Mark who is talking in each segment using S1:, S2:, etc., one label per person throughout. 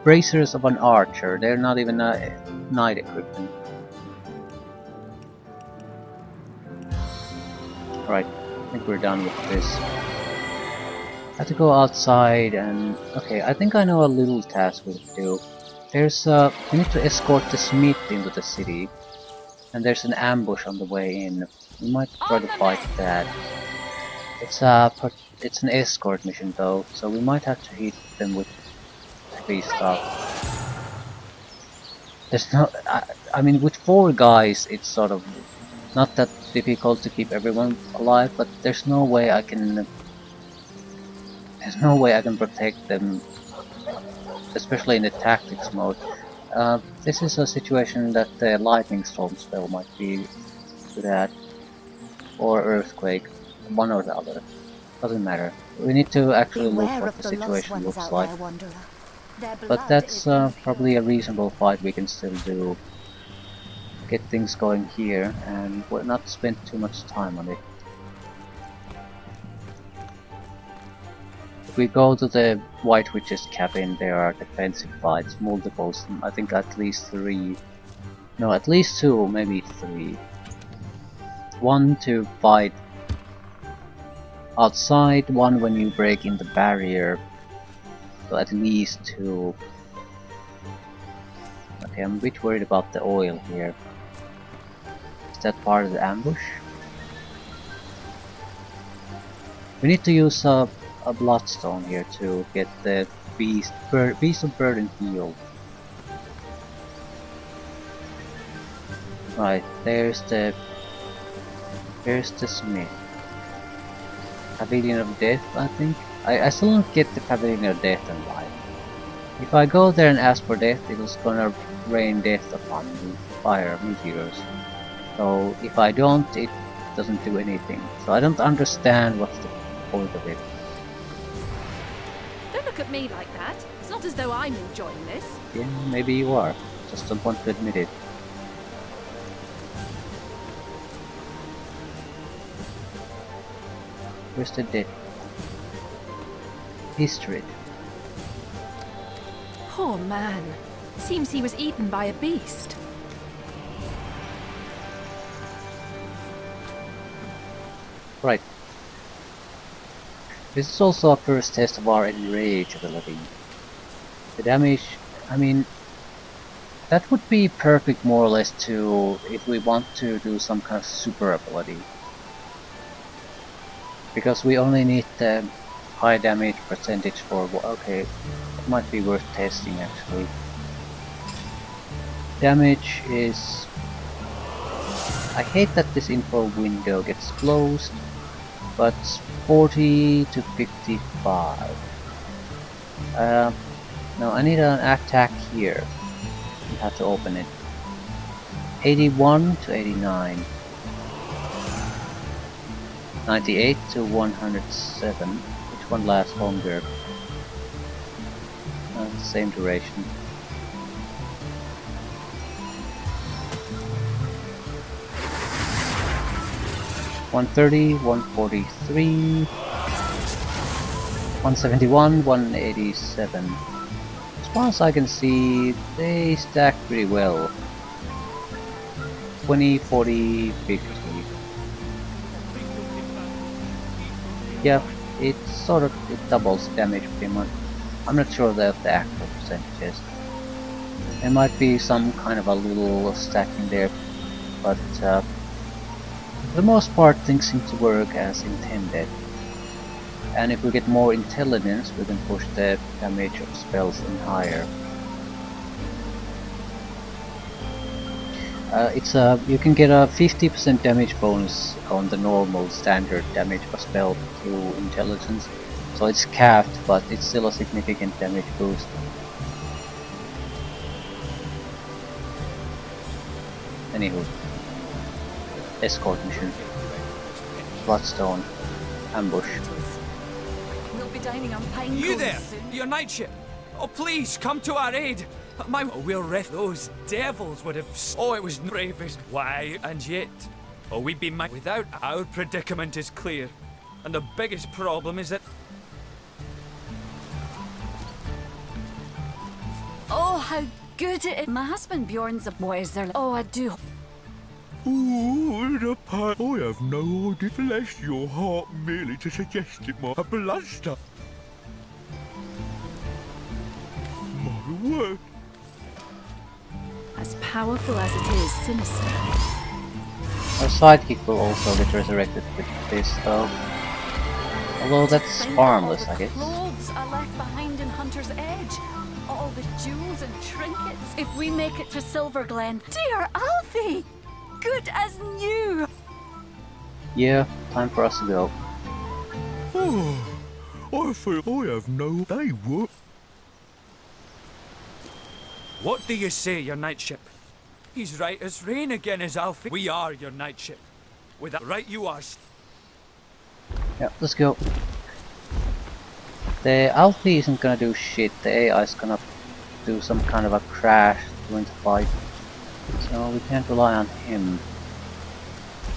S1: bracers of an archer. They're not even a knight equipment. Right, I think we're done with this. I have to go outside and... okay, I think I know a little task we can do. There's we need to escort the smith into the city. And there's an ambush on the way in. We might try to fight that. It's an escort mission though, so we might have to hit them with heavy stuff. There's no... I mean, with 4 guys, it's sort of not that difficult to keep everyone alive, but there's no way I can... there's no way I can protect them, especially in the tactics mode. This is a situation that the lightning storm spell might be good at, or earthquake, one or the other. Doesn't matter. We need to actually look what the situation looks like. But that's probably a reasonable fight we can still do. Get things going here, and we'll not spend too much time on it. If we go to the White Witch's cabin, there are defensive fights, multiples, I think at least 3. No, at least 2, maybe 3. 1 to fight outside, 1 when you break in the barrier, so at least 2. Okay, I'm a bit worried about the oil here. Is that part of the ambush? We need to use a bloodstone here to get the beast of burden healed. Right, there's the smith. Pavilion of Death, I think. I still don't get the Pavilion of Death in life. If I go there and ask for death, it was gonna rain death upon me, fire, meteors. So if I don't, it doesn't do anything. So I don't understand what's the point of it.
S2: Don't look at me like that. It's not as though I'm enjoying this.
S1: Yeah, maybe you are. Just don't want to admit it. Where's the dead? History.
S2: Poor man. Seems he was eaten by a beast.
S1: Right. This is also a first test of our enrage ability. The damage, I mean, that would be perfect more or less to if we want to do some kind of super ability. Because we only need the high damage percentage for, okay, it might be worth testing actually. Damage is... I hate that this info window gets closed, but 40 to 55. No, I need an attack here. I have to open it. 81 to 89. 98 to 107. Which one lasts longer? Same duration. $130, $143, $171, $187. As far as I can see, they stack pretty well. 20, 40, 50. Yeah, it doubles damage pretty much. I'm not sure of the actual percentages. There might be some kind of a little stacking there, but for the most part things seem to work as intended. And if we get more intelligence, we can push the damage of spells in higher. You can get a 50% damage bonus on the normal standard damage of a spell through intelligence. So it's capped, but it's still a significant damage boost. Anywho. Escort mission. Bloodstone. Ambush.
S2: We'll be dining on pine
S3: You
S2: cones
S3: there!
S2: soon.
S3: Your knightship! Oh, please, come to our aid! We'll wreck those devils would have... Oh, it was bravest. Why, and yet... Oh, we'd be without... Our predicament is clear. And the biggest problem is that...
S4: how good it is. My husband Bjorn's a boy. Is there? Oh, I do.
S5: Ooh, the part. I have no idea. Bless your heart, merely to suggest it might a bluster. My word.
S2: As powerful as it is sinister.
S1: Our sidekick will also get resurrected with this though. Although that's
S4: Think of
S1: harmless,
S4: all
S1: I
S4: the
S1: guess.
S4: clothes I left behind in Hunter's Edge. All the jewels and trinkets. If we make it to Silverglen, dear Alfie, good as new.
S1: Yeah, time for us to go.
S5: Oh, I feel I have no day work.
S3: What do you say, your knightship? He's right as rain again, is Alfie. We are your knightship. With that right you are.
S1: Yeah, let's go. The Alfie isn't gonna do shit, the AI is gonna do some kind of a crash during the fight. So we can't rely on him.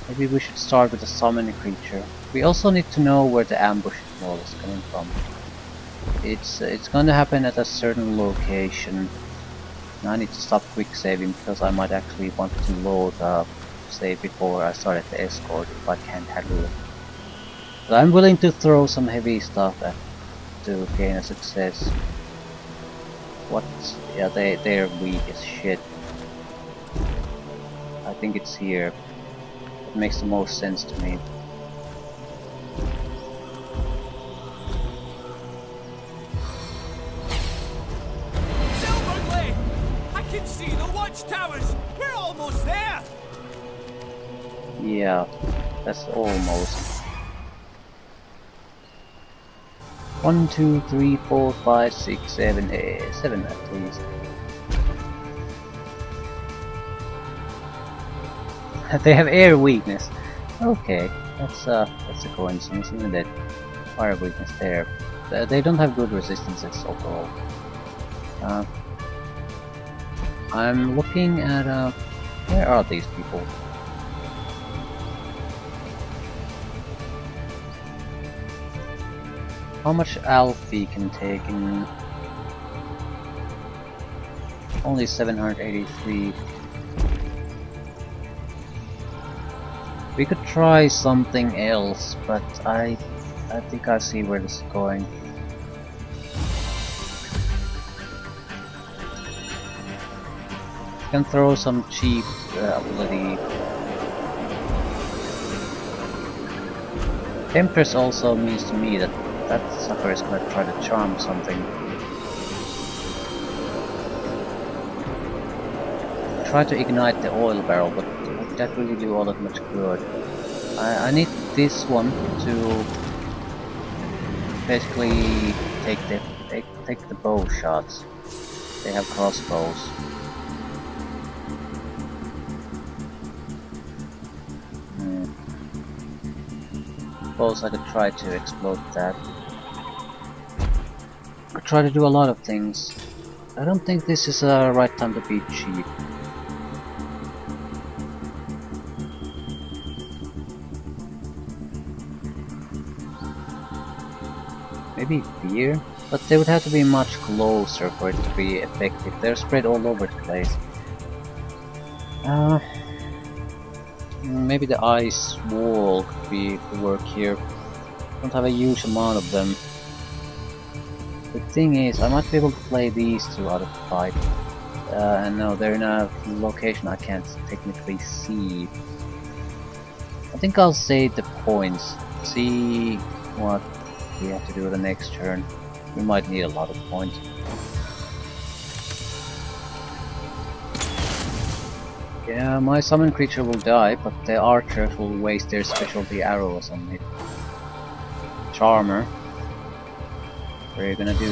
S1: Maybe we should start with the summoning creature. We also need to know where the ambush wall is coming from. It's gonna happen at a certain location. And I need to stop quick saving because I might actually want to load save before I start at the escort if I can't handle it. But I'm willing to throw some heavy stuff at to gain a success. What? Yeah, they're weak as shit. I think it's here. It makes the most sense to me.
S3: Silverglen! I can see the watchtowers! We're almost there!
S1: Yeah, that's almost. 1, 2, 3, 4, 5, 6, 7, 7 at least. They have air weakness. Okay, that's a coincidence. Even that fire weakness there. They don't have good resistances overall. I'm looking at where are these people? How much Alfie can take in? Only 783. We could try something else, but I think I see where this is going. Can throw some cheap ability. Temptress also means to me that that sucker is gonna try to charm something. Try to ignite the oil barrel, but would that really do all that much good? I need this one to basically take the bow shots. They have crossbows. Suppose I could try to explode that. I could try to do a lot of things. I don't think this is a right time to be cheap. Maybe fear? But they would have to be much closer for it to be effective. They're spread all over the place. Maybe the ice wall could work here. Don't have a huge amount of them. The thing is, I might be able to play these two out of the fight. And no, they're in a location I can't technically see. I think I'll save the points. See what we have to do the next turn. We might need a lot of points. Yeah, my summon creature will die, but the archers will waste their specialty arrows on it. Charmer. What are you gonna do?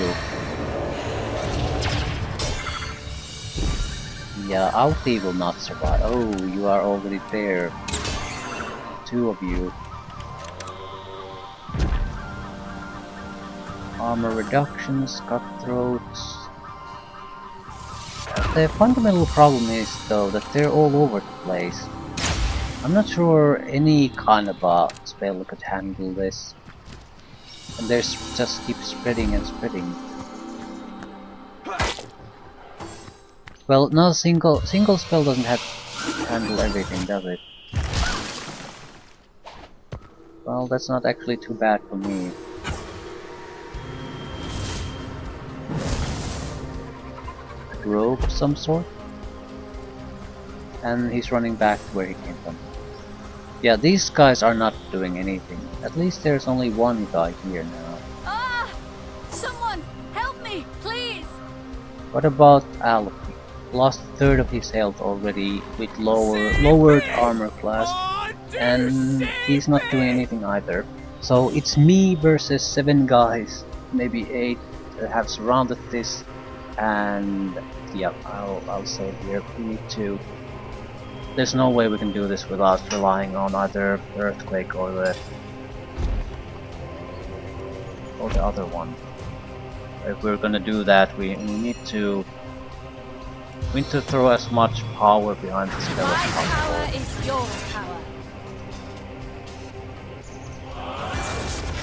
S1: Yeah, Alfie will not survive. Oh, you are already there. Two of you. Armor reductions, cutthroats. The fundamental problem is though that they're all over the place. I'm not sure any kind of a spell could handle this. And they just keep spreading and spreading. Well, no single spell doesn't have to handle everything, does it? Well, that's not actually too bad for me. A grove of some sort? And he's running back to where he came from. Yeah, these guys are not doing anything. At least there's only one guy here now.
S4: Ah! Someone, help me, please!
S1: What about Alfie? Lost a third of his health already with lowered armor class, and he's not doing anything either. So it's me versus 7 guys, maybe 8, that have surrounded this, and yeah, I'll say here we need to. There's no way we can do this without relying on either earthquake or the other one. If we're gonna do that, we need to throw as much power behind the spell
S4: My
S1: as
S4: power
S1: possible.
S4: is your power.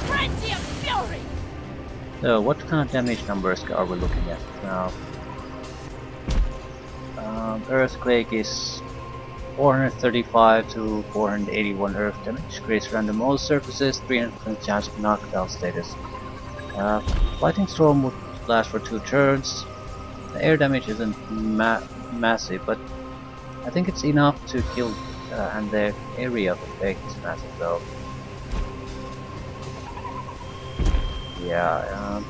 S4: Frenzy of fury!
S1: So, what kind of damage numbers are we looking at now? Earthquake is 435 to 481 earth damage, creates random all surfaces, 300% chance of knockdown status. Lightning storm would last for 2 turns. The air damage isn't massive, but I think it's enough to kill, and the area of effect is massive though. Yeah,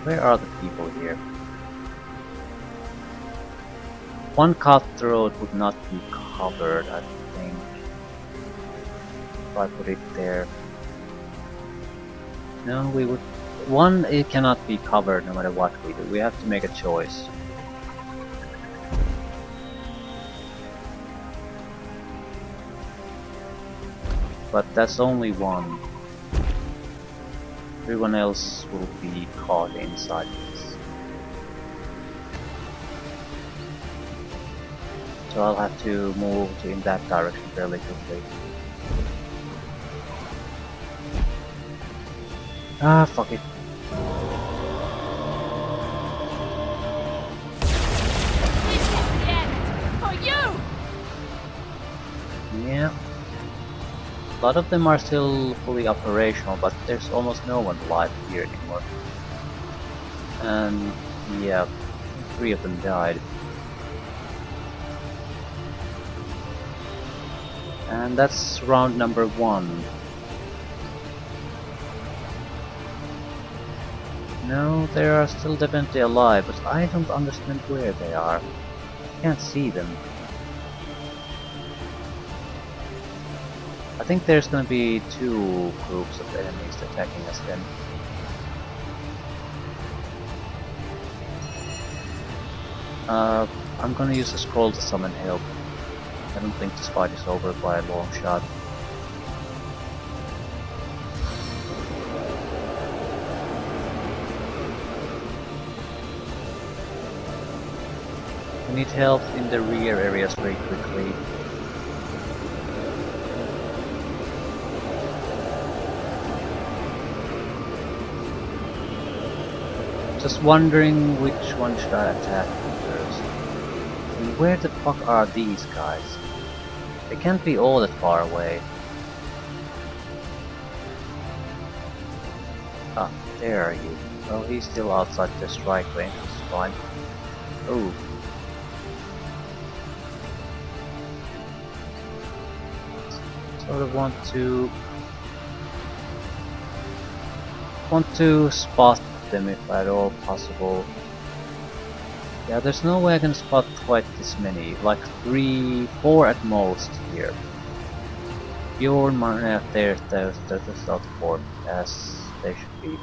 S1: where are the people here? One cutthroat would not be covered, I think, if I put it there. No, we would. One, it cannot be covered no matter what we do. We have to make a choice. But that's only one. Everyone else will be caught inside this. So I'll have to move in that direction fairly quickly. Ah, fuck it.
S4: This is the end! For you!
S1: Yeah. A lot of them are still fully operational, but there's almost no one alive here anymore. And yeah, 3 of them died. And that's round number 1. No, they are still definitely alive, but I don't understand where they are. I can't see them. I think there's gonna be 2 groups of enemies attacking us then. I'm gonna use a scroll to summon help. I don't think this fight is over by a long shot. We need help in the rear areas very quickly. Just wondering which one should I attack first. And where the fuck are these guys? They can't be all that far away. Ah, there are you. Well, he's still outside the strike range, it's fine. Oh. Sort of want to spot them if at all possible. Yeah, there's no way I can spot quite this many, like 3, 4 at most here. Pure mana, there's not 4, as they should be.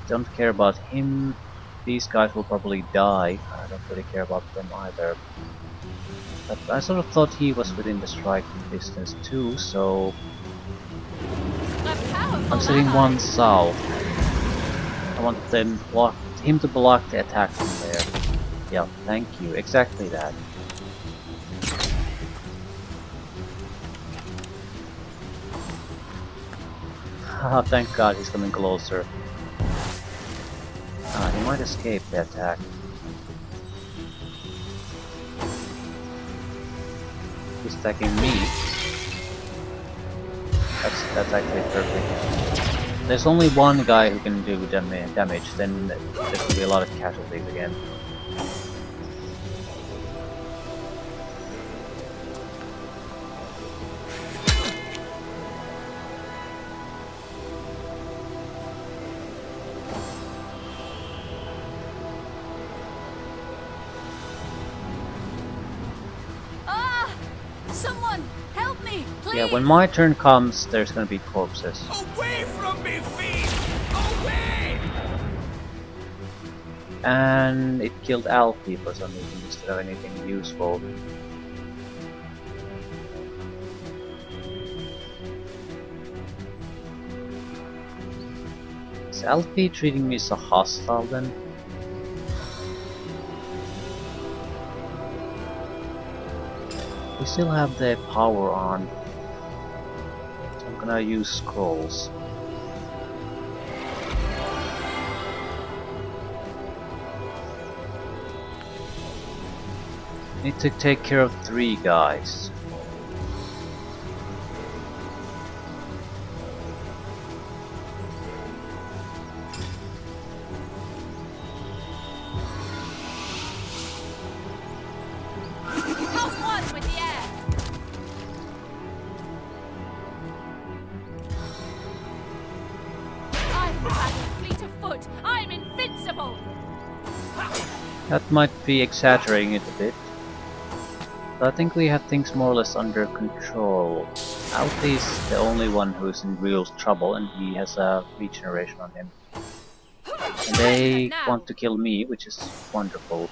S1: Don't care about him. These guys will probably die. I don't really care about them either. But I sort of thought he was within the striking distance too, so I'm setting 1 south. I want him to block the attack from there. Yeah, thank you. Exactly that. Haha, thank god he's coming closer. Ah, he might escape the attack. He's attacking me. That's actually perfect. There's only one guy who can do damage, then there's gonna be a lot of casualties again.
S4: Someone, help me, please!
S1: Yeah, when my turn comes, there's gonna be corpses.
S3: Away from me, fiend! Away!
S1: And it killed Alfie for some reason instead of anything useful. Is Alfie treating me so hostile then? We still have the power on. I'm gonna use scrolls. Need to take care of 3 guys.
S4: I'm invincible!
S1: That might be exaggerating it a bit. But I think we have things more or less under control. Alfie's the only one who's in real trouble and he has a regeneration on him. And they want to kill me, which is wonderful.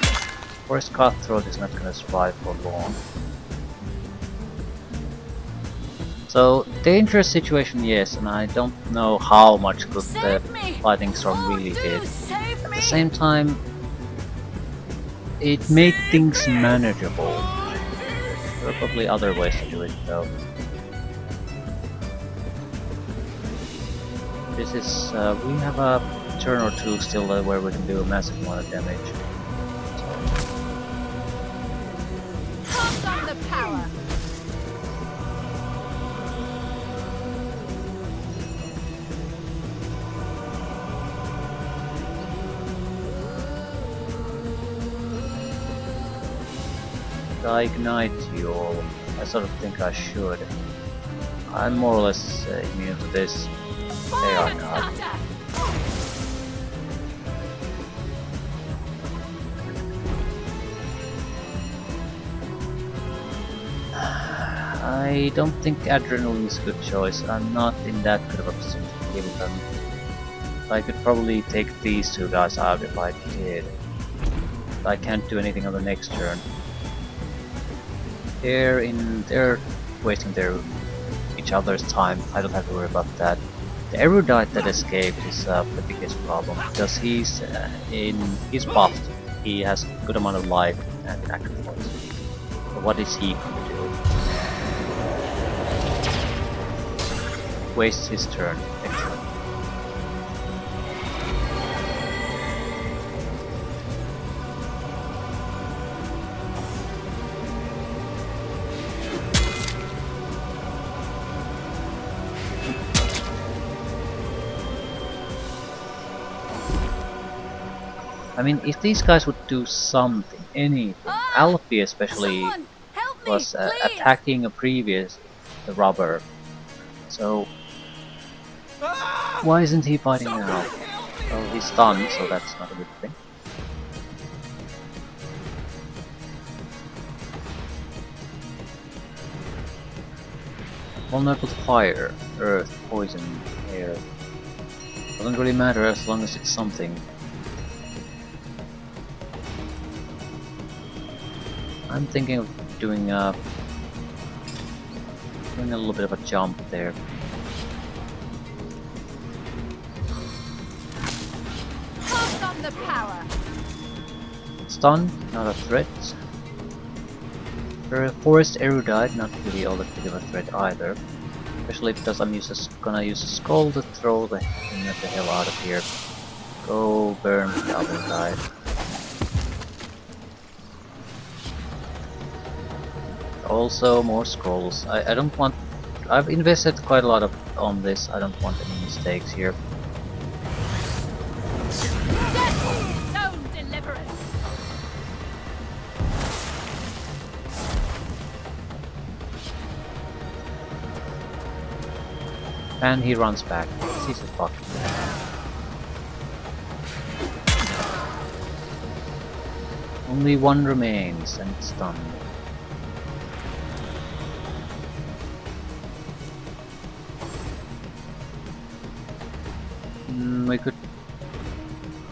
S1: Of course Cutthroat is not gonna survive for long. So, dangerous situation, yes, and I don't know how much good the Lightning Storm really did. At the same time, it made things manageable. There are probably other ways to do it though. This is, we have a turn or two still where we can do a massive amount of damage.
S4: Pass on the power!
S1: I ignite you all. I sort of think I should. I'm more or less immune to this. They are not. I don't think Adrenaline is a good choice. I'm not in that good of a position to kill them. I could probably take these 2 guys out if I did. But I can't do anything on the next turn. They're wasting each other's time. I don't have to worry about that. The erudite that escaped is the biggest problem because he's buffed. He has a good amount of life and action points. So what is he going to do? Wastes his turn. Excellent. I mean, if these guys would do something, anything, Alfie especially was attacking a previous robber, so why isn't he fighting now? Well, he's stunned, so that's not a good thing. Vulnerable to fire, earth, poison, air. Doesn't really matter as long as it's something. I'm thinking of doing a little bit of a jump there.
S4: Pass on the power!
S1: Stun, not a threat. Forest Erudite, not really all that big of a threat either. Especially because I'm gonna use a skull to throw the hell out of here. Go burn the other guy. Also more scrolls. I don't want. I've invested quite a lot on this. I don't want any mistakes here.
S4: Its own deliverance.
S1: And he runs back. He's a fuck. Only one remains, and it's done. We could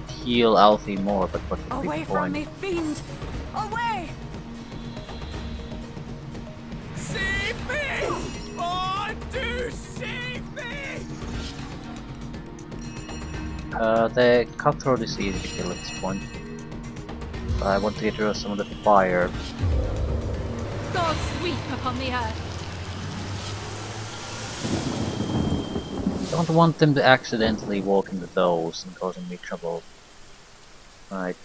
S1: heal Alfie more, but what would be
S4: Away
S1: the
S4: from
S1: point?
S4: me, fiend! Away!
S3: Save me! Oh, do save me!
S1: The cutthroat is easy to kill at this point. But I want to get rid of some of the fire.
S2: God sweep upon the earth.
S1: Don't want them to accidentally walk into those and causing me trouble. Right.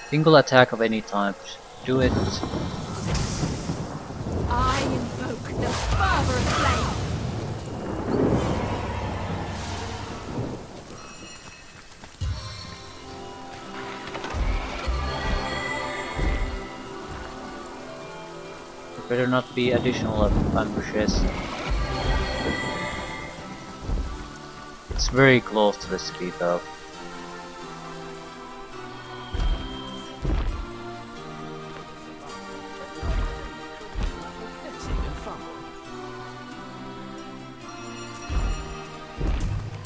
S1: Single attack of any type. Do it.
S2: I invoke the fervor of flame.
S1: There better not be additional ambushes. It's very close to the speed though.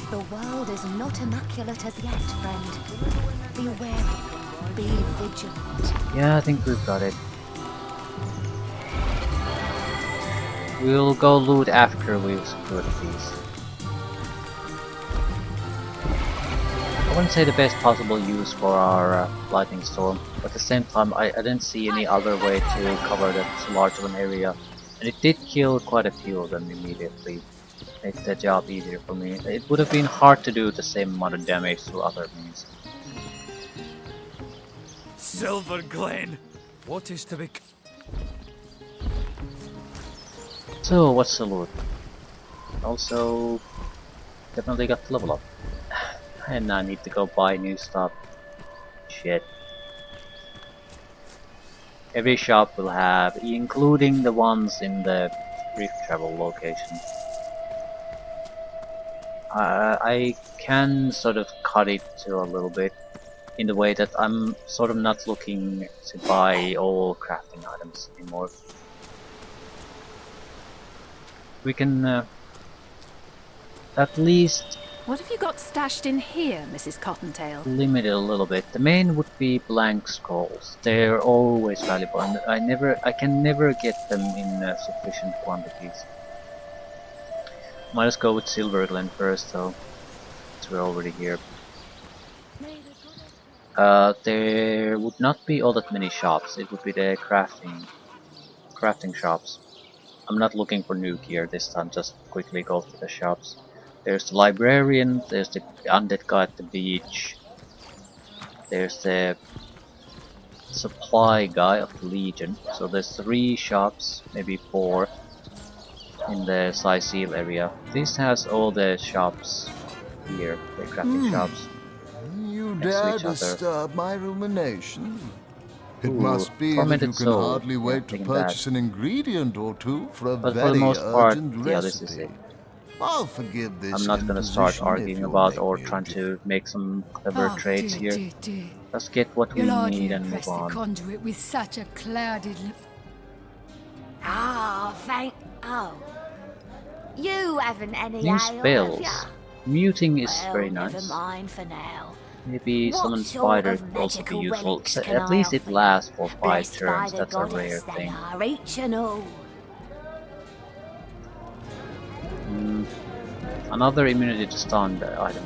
S6: The world is not immaculate as yet, friend. Be wary. Be vigilant.
S1: Yeah, I think we've got it. We'll go loot after we've secured these. I wouldn't say the best possible use for our lightning storm, but at the same time I didn't see any other way to cover that large of an area, and it did kill quite a few of them immediately. Made the job easier for me. It would have been hard to do the same amount of damage through other means.
S3: Silverglen! What is to be...
S1: So what's the loot? Also, definitely got to level up. And I need to go buy new stuff. Shit. Every shop will have, including the ones in the brief travel location. I can sort of cut it to a little bit in the way that I'm sort of not looking to buy all crafting items anymore. We can at least
S2: What have you got stashed in here, Mrs. Cottontail?
S1: limit it a little bit. The main would be blank scrolls. They're always valuable, and I can never get them in sufficient quantities. Might as go with Silverglen first, though, since we're already here. There would not be all that many shops. It would be the crafting shops. I'm not looking for new gear this time. Just quickly go to the shops. There's the librarian, there's the undead guy at the beach, there's the supply guy of the Legion. So there's 3 shops, maybe 4, in the Seal area. This has all the shops here, the crafting shops.
S7: You
S1: next to
S7: dare
S1: each other.
S7: disturb my rumination? It
S1: Ooh,
S7: must be that
S1: tormented
S7: you can
S1: soul.
S7: hardly
S1: Yeah,
S7: wait to
S1: taking
S7: purchase an ingredient or two for a
S1: But for
S7: very
S1: the most part,
S7: urgent
S1: yeah, this is
S7: recipe.
S1: it.
S7: I'll forgive this
S1: I'm not gonna start
S7: imposition if
S1: arguing
S7: you'll
S1: about
S7: make
S1: or
S7: me a
S1: trying
S7: gift.
S1: to make some clever
S8: Oh,
S1: trades
S8: dear,
S1: here.
S8: dear.
S1: Let's get what we
S8: You'll hardly
S1: need and move
S8: impress the
S1: on.
S8: conduit with such a clouded lip.
S6: Ah, thank. Oh. You haven't any
S1: New
S6: ale,
S1: spells.
S6: have ya?
S1: Muting is
S6: Well,
S1: very
S6: never
S1: nice.
S6: mind for now.
S1: Maybe
S6: What
S1: summon
S6: sort
S1: spider
S6: of
S1: could also be
S6: magical
S1: useful.
S6: relics can
S1: At
S6: I
S1: least it
S6: offer you?
S1: lasts for 5
S6: Blessed by
S1: turns.
S6: the
S1: That's a rare
S6: goddess they
S1: thing.
S6: are, each and all.
S1: Another immunity to stun item.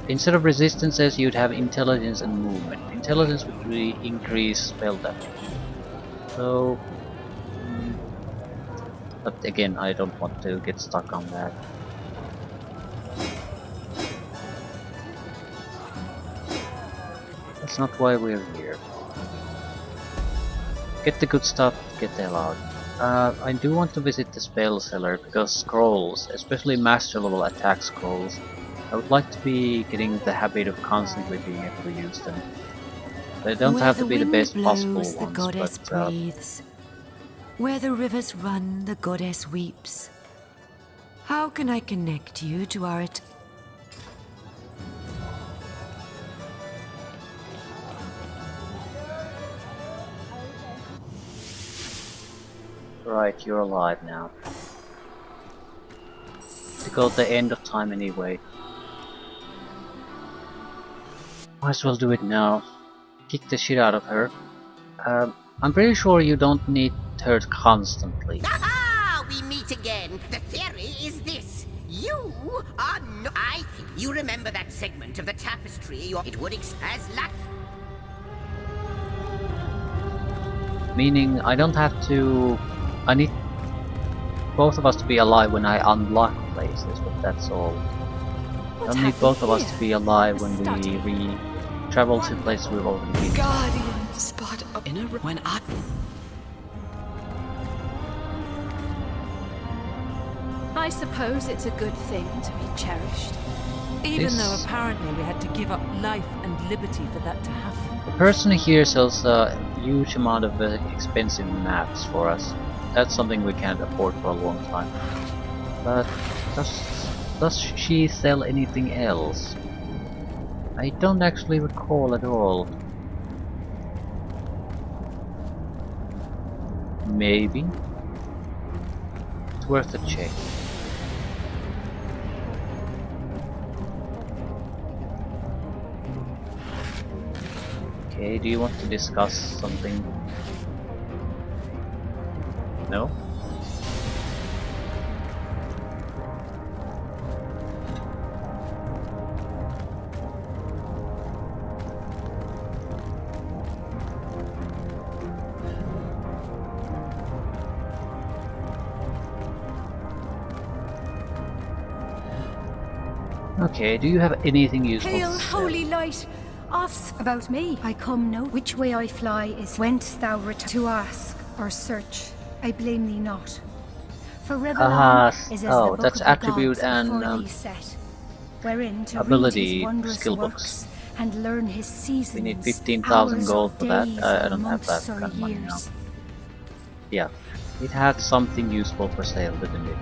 S1: Instead of resistances, you'd have intelligence and movement. Intelligence would really increase spell damage. So But again, I don't want to get stuck on that. That's not why we're here. Get the good stuff, get the hell out. I do want to visit the spell seller because scrolls, especially master level attack scrolls, I would like to be getting the habit of constantly being able to use them. They don't have to be the best possible ones,
S9: the goddess
S1: but
S9: breathes. Where the rivers run, the goddess weeps. How can I connect you to our
S1: right, you're alive now. To go the end of time anyway. Might as well do it now. Kick the shit out of her. I'm pretty sure you don't need her constantly.
S10: Aha! We meet again. The theory is this. You are no... I think you remember that segment of the tapestry, or it would as luck.
S1: Meaning, I don't have to... I need both of us to be alive when I unlock places, but that's all. I don't need both of us to be alive when we travel to places we've already been.
S8: Guardian spot up
S9: in a when I
S2: I suppose it's a good thing to be cherished.
S9: even though apparently we had to give up life and liberty for that to happen.
S1: The person here sells a huge amount of expensive maps for us. That's something we can't afford for a long time. But does she sell anything else? I don't actually recall at all. Maybe. It's worth a check. Okay, do you want to discuss something? No? Okay, do you have anything useful
S8: Hail,
S1: to sell?
S8: holy light! Ask about me. I come no. Which way I fly is whence thou return to ask or search. I blame thee not. For Revelan is as the book
S1: that's
S8: of the
S1: attribute
S8: gods
S1: and
S8: before thee set, wherein to
S1: ability
S8: read his wondrous
S1: skill
S8: works
S1: books.
S8: and learn his seasons.
S1: We need 15,000
S8: hours
S1: gold
S8: or
S1: for that.
S8: days
S1: I
S8: or
S1: don't have that
S8: months or
S1: kind of money now.
S8: years.
S1: Yeah, it had something useful for sale, didn't it?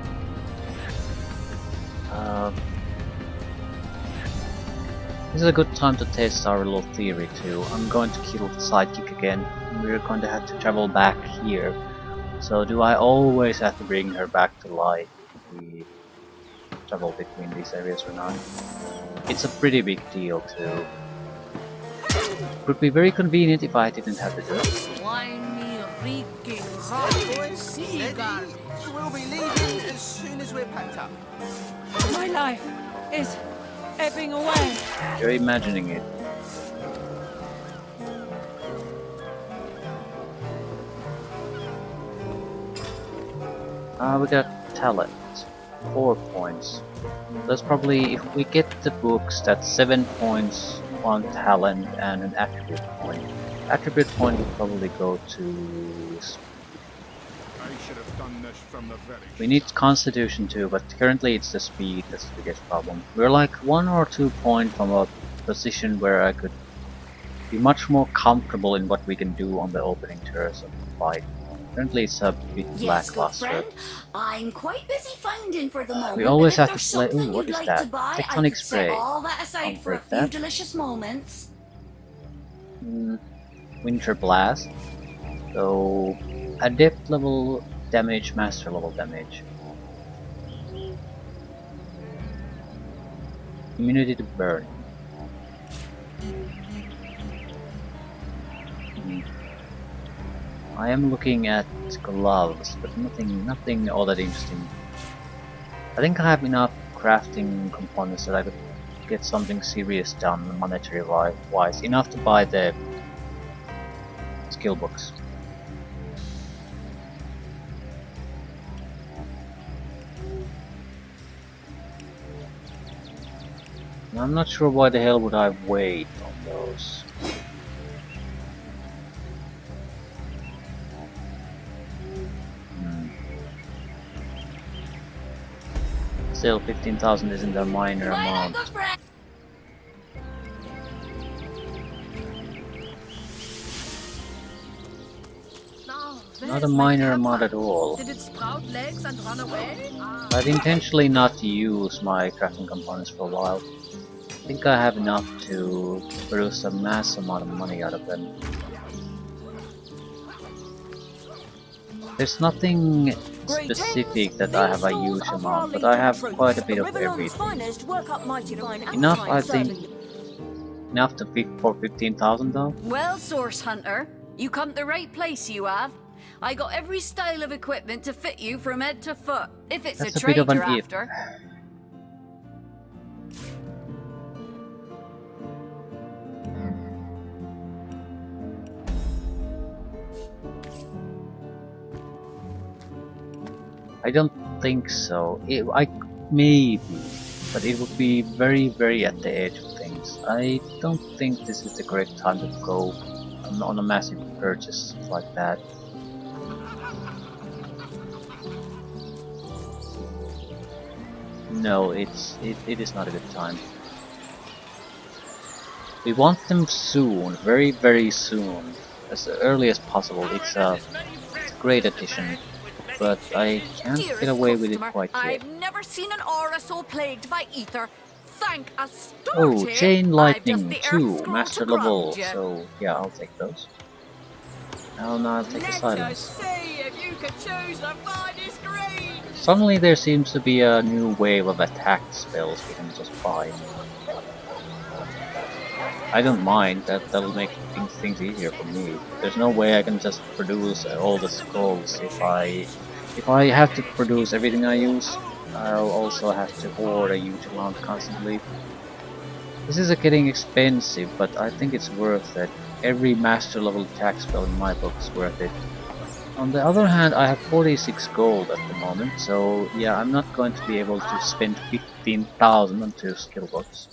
S1: This is a good time to test our little theory too. I'm going to kill the sidekick again. We're going to have to travel back here. So do I always have to bring her back to life if we travel between these areas or not? It's a pretty big deal too. Would be very convenient if I didn't have to do it.
S11: We'll be leaving as soon as we're packed up.
S9: My life is ebbing away.
S1: You're imagining it. We got talent. 4 points. That's probably, if we get the books, that's 7 points, 1 talent, and an attribute point. Attribute point would probably go to... We need constitution too, but currently it's the speed that's the biggest problem. We're like 1 or 2 points from a position where I could be much more comfortable in what we can do on the opening turns of the fight. Currently it's a bit lackluster.
S4: I'm quite busy finding for the moment.
S1: We always
S4: but
S1: have
S4: if
S1: to play.
S4: there's
S1: Ooh, what
S4: something
S1: is
S4: you'd like
S1: that?
S4: to buy, I
S1: Tectonic
S4: could
S1: spray.
S4: set all that aside
S1: I'll
S4: for a
S1: break
S4: few
S1: that.
S4: delicious moments.
S1: Winter Blast. So, adept level damage, master level damage. Immunity to burn. I am looking at gloves, but nothing all that interesting. I think I have enough crafting components that I could get something serious done monetary wise, enough to buy the skill books. I'm not sure why the hell would I wait on those. Still, 15,000 isn't a minor amount. Not a minor amount at all.
S2: Did it sprout legs and run away?
S1: I've intentionally not used my crafting components for a while. I think I have enough to produce a mass amount of money out of them. There's nothing specific that I have a huge amount, but I have quite a bit of everything. Enough, I think. Enough to fit for 15,000 though?
S4: Well, Source Hunter, you come to the right place, you have. I got every style of equipment to fit you from head to foot, if it's
S1: That's
S4: a
S1: a
S4: trade
S1: bit of an
S4: you're
S1: if.
S4: after.
S1: I don't think so. Maybe, but it would be very, very at the edge of things. I don't think this is the correct time to go on a massive purchase like that. No, it is not a good time. We want them soon, very, very soon, as early as possible. It's a great addition. But I can't get away with it quite yet.
S4: I've never seen an aura so plagued by ether. Thank a
S1: Oh, Chain Lightning
S4: I've just the
S1: 2,
S4: earth
S1: Master
S4: scroll to
S1: level,
S4: ground you.
S1: so yeah, I'll take those. Now I'll take the silence.
S4: see if you could choose the finest green.
S1: Suddenly there seems to be a new wave of attack spells we can just buy. I don't mind, that'll make things easier for me. There's no way I can just produce all the scrolls. If I have to produce everything I use, I'll also have to hoard a huge amount constantly. This is getting expensive, but I think it's worth it. Every master level attack spell in my book is worth it. On the other hand, I have 46 gold at the moment, so yeah, I'm not going to be able to spend 15,000 on 2 skill books.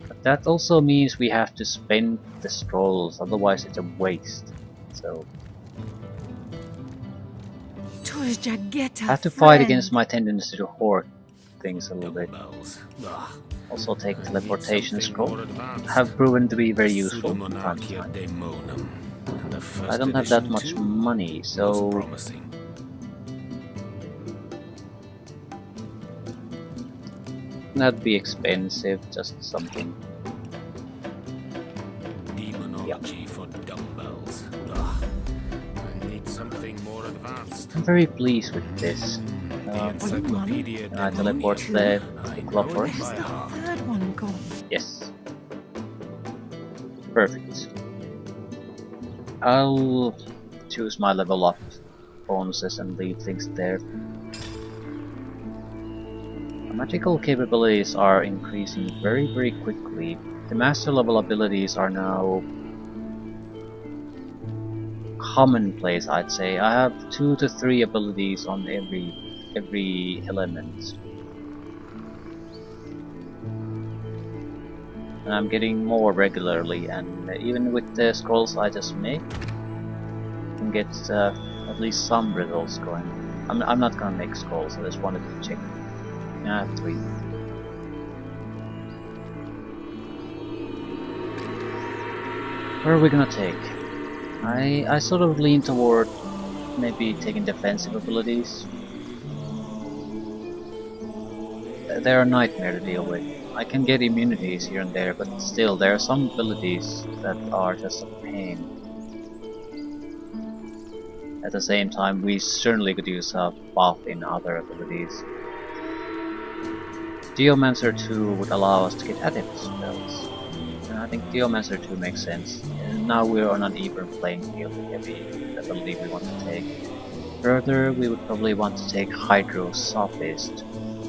S1: But that also means we have to spend the scrolls, otherwise it's a waste. So I have to fight against my tendency to hoard things a little bit. Also take teleportation scroll. Have proven to be very useful from time to time. I don't have that much money, so that'd be expensive, just something.
S5: Demonology for dumbbells. I need something more advanced.
S1: I'm very pleased with this. I teleport the club forest.
S2: Third one gone.
S1: Yes. Perfect. I'll choose my level up bonuses and leave things there. Magical capabilities are increasing very, very quickly. The master level abilities are now commonplace, I'd say. I have 2 to 3 abilities on every element. And I'm getting more regularly, and even with the scrolls I just make, I can get at least some results going. I'm not gonna make scrolls, I just wanted to check. I have 3. Where are we gonna take? I sort of lean toward maybe taking defensive abilities. They're a nightmare to deal with. I can get immunities here and there, but still, there are some abilities that are just a pain. At the same time, we certainly could use a buff in other abilities. Geomancer 2 would allow us to get adept spells. And I think Geomancer 2 makes sense. And now we're on an even playing field with every ability we want to take. Further, we would probably want to take Hydro Sophist.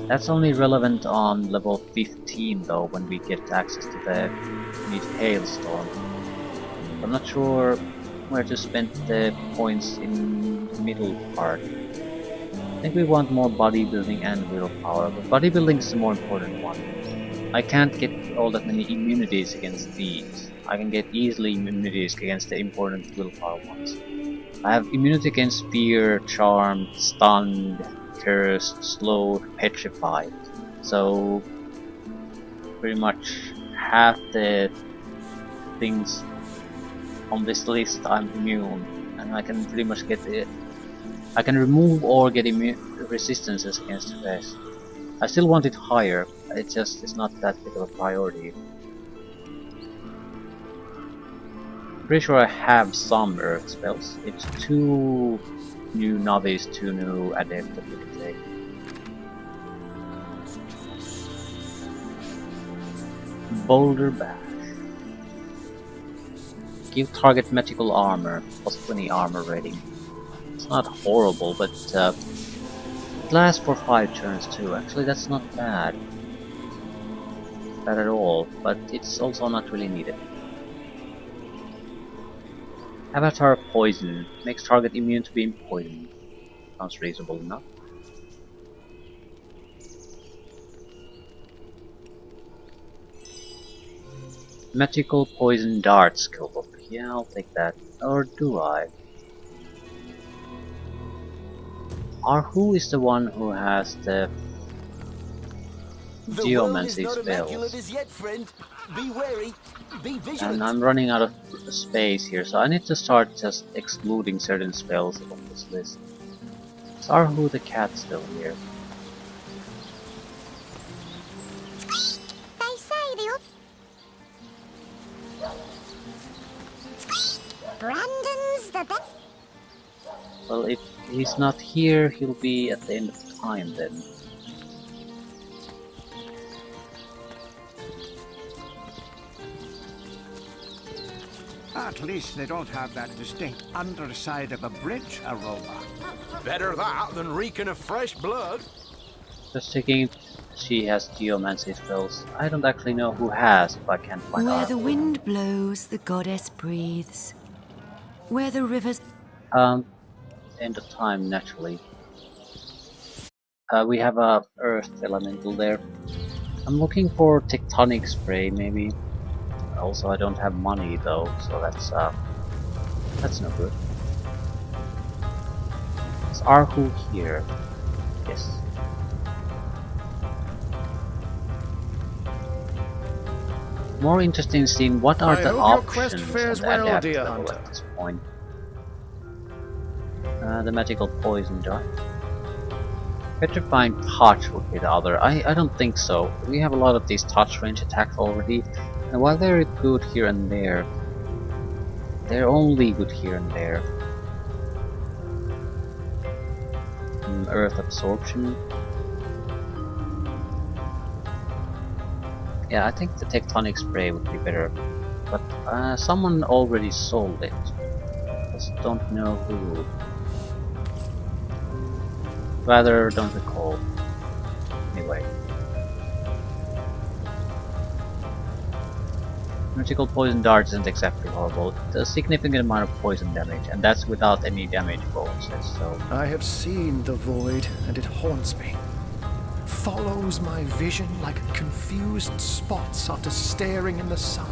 S1: That's only relevant on level 15 though, when we get access to the Meet Hailstorm. I'm not sure where to spend the points in the middle part. I think we want more bodybuilding and willpower, but bodybuilding is the more important one. I can't get all that many immunities against these. I can get easily immunities against the important willpower ones. I have immunity against fear, charmed, stunned, cursed, slowed, petrified. So pretty much half the things on this list I'm immune, and I can pretty much get it. I can remove or get resistances against the rest. I still want it higher, it's not that big of a priority. Pretty sure I have some earth spells. It's 2 new novice, 2 new adept that we can take. Boulder Bash. Give target magical armor, plus 20 armor rating. It's not horrible, but it lasts for 5 turns too. Actually, that's not bad. Bad at all, but it's also not really needed. Avatar Poison. Makes target immune to being poisoned. Sounds reasonable enough. Magical Poison Dart skill book. Yeah, I'll take that. Or do I? Or who is the one who has the geomancy spells?
S11: Yet, friend. Be wary. Be vigilant.
S1: And I'm running out of space here, so I need to start just excluding certain spells from this list. Is Arhu the cat still here?
S6: They say the Brandon's the best.
S1: Well, if he's not here, he'll be at the end of time then.
S12: At least they don't have that distinct underside of a bridge aroma.
S11: Better that than reeking of fresh blood.
S1: Just checking if she has geomancy spells. I don't actually know who has, if I can't find
S9: Where
S1: out.
S9: the wind blows, the goddess breathes. Where the rivers...
S1: End of time, naturally. We have a earth elemental there. I'm looking for tectonic spray, maybe. Also, I don't have money though, so that's no good. Is Arhu here? Yes. More interesting seeing what are the options and adaptable at this point. The magical poison dart. Petrifying touch would be the other. I don't think so. We have a lot of these touch range attacks already, and while they're good here and there, they're only good here and there. Earth absorption. Yeah, I think the tectonic spray would be better, but someone already sold it. Just don't know who. Rather, don't recall. Anyway. Magical poison dart isn't exactly horrible. It does a significant amount of poison damage, and that's without any damage bonuses, so...
S13: I have seen the void, and it haunts me. Follows my vision like confused spots after staring in the sun.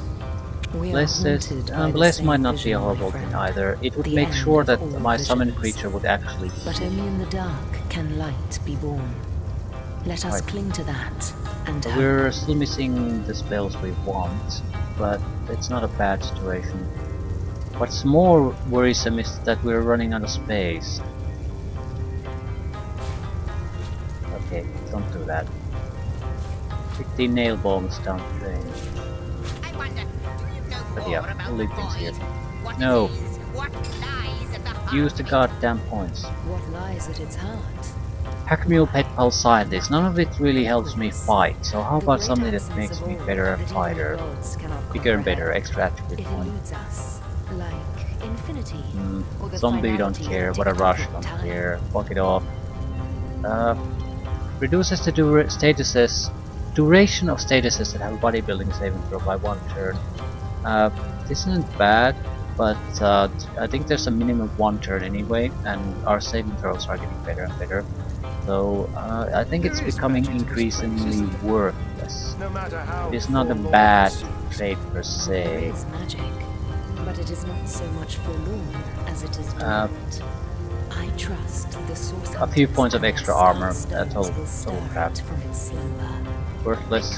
S1: Bless might not be a horrible thing either. It would make sure that my summoned creature would actually
S14: But only in the dark can light be born. Let us cling to that and hope.
S1: We're still missing the spells we want, but it's not a bad situation. What's more worrisome is that we're running out of space. Okay, don't do that. 15 nail bombs down the drain. But yeah, we'll leave things here. No! Use the goddamn points.
S14: What lies at its heart?
S1: Hack Mule Pet outside this. None of it really helps me fight, so how about something that makes me better a fighter? Bigger and better, extra attribute point.
S14: Like infinity.
S1: Zombie don't care, what a rush don't care. Fuck it off. Reduces the duration of statuses that have a bodybuilding saving throw by 1 turn. This isn't bad, but I think there's a minimum of 1 turn anyway, and our saving throws are getting better and better. So I think it's becoming increasingly worthless.
S12: No matter how
S1: It's not a
S12: forlorn
S1: bad
S12: it seems.
S1: trait per
S14: There
S1: se.
S14: is magic, but it is not so much forlorn as it is dormant. I trust the source
S1: A few
S14: hunters
S1: points of
S14: and
S1: extra
S14: their
S1: armor,
S14: star stones will
S1: total
S14: stir
S1: crap.
S14: it from its slumber.
S1: Worthless.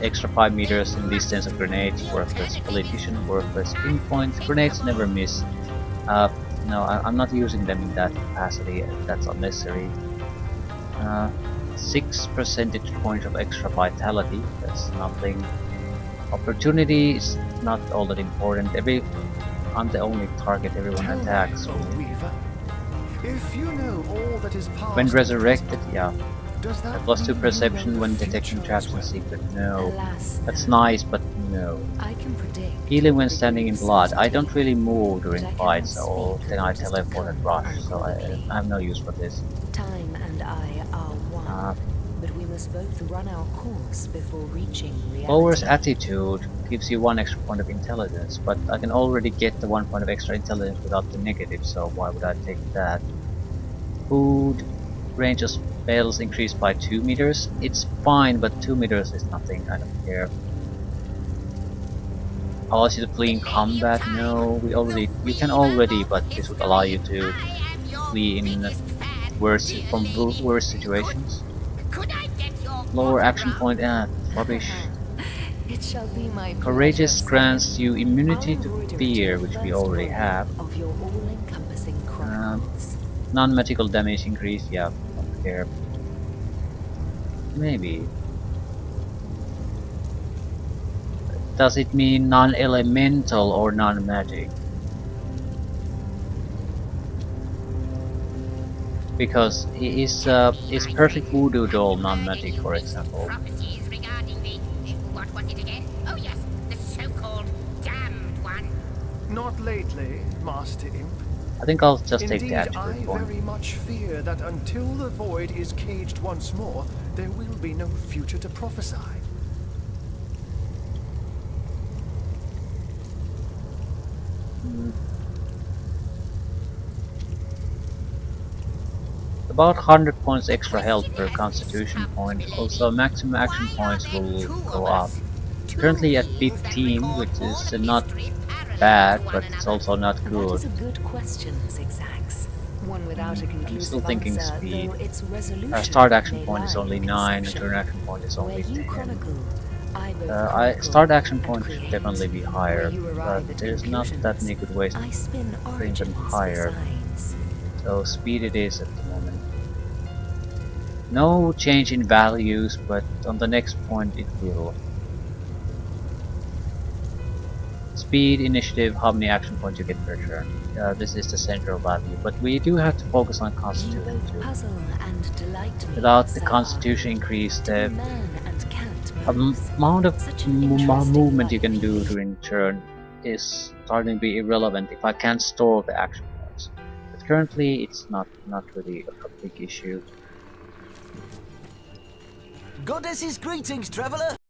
S1: Extra 5 meters in distance of grenades, worthless. Politician, worthless. Pinpoint, grenades never miss. No, I'm not using them in that capacity, that's unnecessary. 6 percentage points of extra vitality, that's nothing. Opportunity is not all that important. I'm the only target everyone
S13: Tell me,
S1: attacks.
S13: O Weaver, if you know all that is past
S1: When
S13: and
S1: resurrected,
S13: present,
S1: yeah.
S13: does that
S1: +2
S13: mean you
S1: perception
S13: know
S1: when
S13: the
S1: detecting
S13: future
S1: traps
S13: as
S1: and
S13: well?
S1: secret. No.
S14: Alas,
S1: That's
S14: no.
S1: nice, but no.
S14: I can predict
S1: Healing when
S14: the
S1: standing in
S14: degree of
S1: blood. I
S14: certainty,
S1: don't really move during
S14: but I
S1: fights,
S14: cannot
S1: or
S14: speak
S1: then
S14: of
S1: I
S14: what is to
S1: teleport and
S14: come
S1: rush, so
S14: unequivocally.
S1: I have no use for this.
S14: Time and I are one, but we must both run our course before reaching reality.
S1: Lowers attitude, gives you 1 extra point of intelligence, but I can already get the 1 point of extra intelligence without the negative, so why would I take that? Food, range of spells increased by 2 meters. It's fine, but 2 meters is nothing, I don't care. Allows you to flee in combat? No, you can already, but this would allow you to flee in worse situations. Lower action point, rubbish.
S14: It shall be my
S1: Courageous
S14: pleasure,
S1: grants
S14: sire.
S1: you immunity
S14: I'll
S1: to
S14: embroider
S1: fear,
S14: it
S1: which
S14: the
S1: we
S14: first
S1: already
S14: volume
S1: have.
S14: of your all-encompassing chronicles.
S1: Non-magical damage increase, yeah, don't care. Maybe. Does it mean non-elemental or non-magic? Because is perfect voodoo doll non-magic, for example?
S10: Prophecies regarding the what was it again? Oh yes, the so-called damned one.
S13: Not lately, Master Imp.
S1: I think I'll just take the
S13: Indeed,
S1: attribute
S13: I
S1: point.
S13: very much fear that until the void is caged once more, there will be no future to prophesy.
S1: About 100 points extra health per constitution point. Also, maximum action points will go up. Currently at 15, which is not bad, but it's also not
S14: That
S1: good.
S14: is a good question, Zigzags. One without a
S1: I'm
S14: conclusive
S1: still thinking
S14: answer,
S1: speed.
S14: though its resolution
S1: Our start action
S14: may
S1: point is
S14: lie
S1: only
S14: in
S1: 9,
S14: conception.
S1: turn action point is
S14: Where
S1: only
S14: you
S1: 10.
S14: chronicle, I both
S1: Start action
S14: and
S1: point should
S14: create.
S1: definitely be
S14: Where
S1: higher,
S14: you arrive
S1: but
S14: at
S1: there's not that many good ways
S14: I spin
S1: to bring them
S14: origins
S1: higher.
S14: besides.
S1: So speed it is at the moment. No change in values, but on the next point it will. Speed, initiative, how many action points you get per turn. This is the central value, but we do have to focus on
S14: You
S1: constitution
S14: both
S1: too.
S14: puzzle and delight me.
S1: Without the
S14: Sir
S1: constitution increase, the
S14: man and cat
S1: amount of
S14: Such an interesting
S1: movement you
S14: life.
S1: can do during turn is starting to be irrelevant if I can't store the action points. But currently it's not really a big issue.
S11: Goddess's greetings, traveller.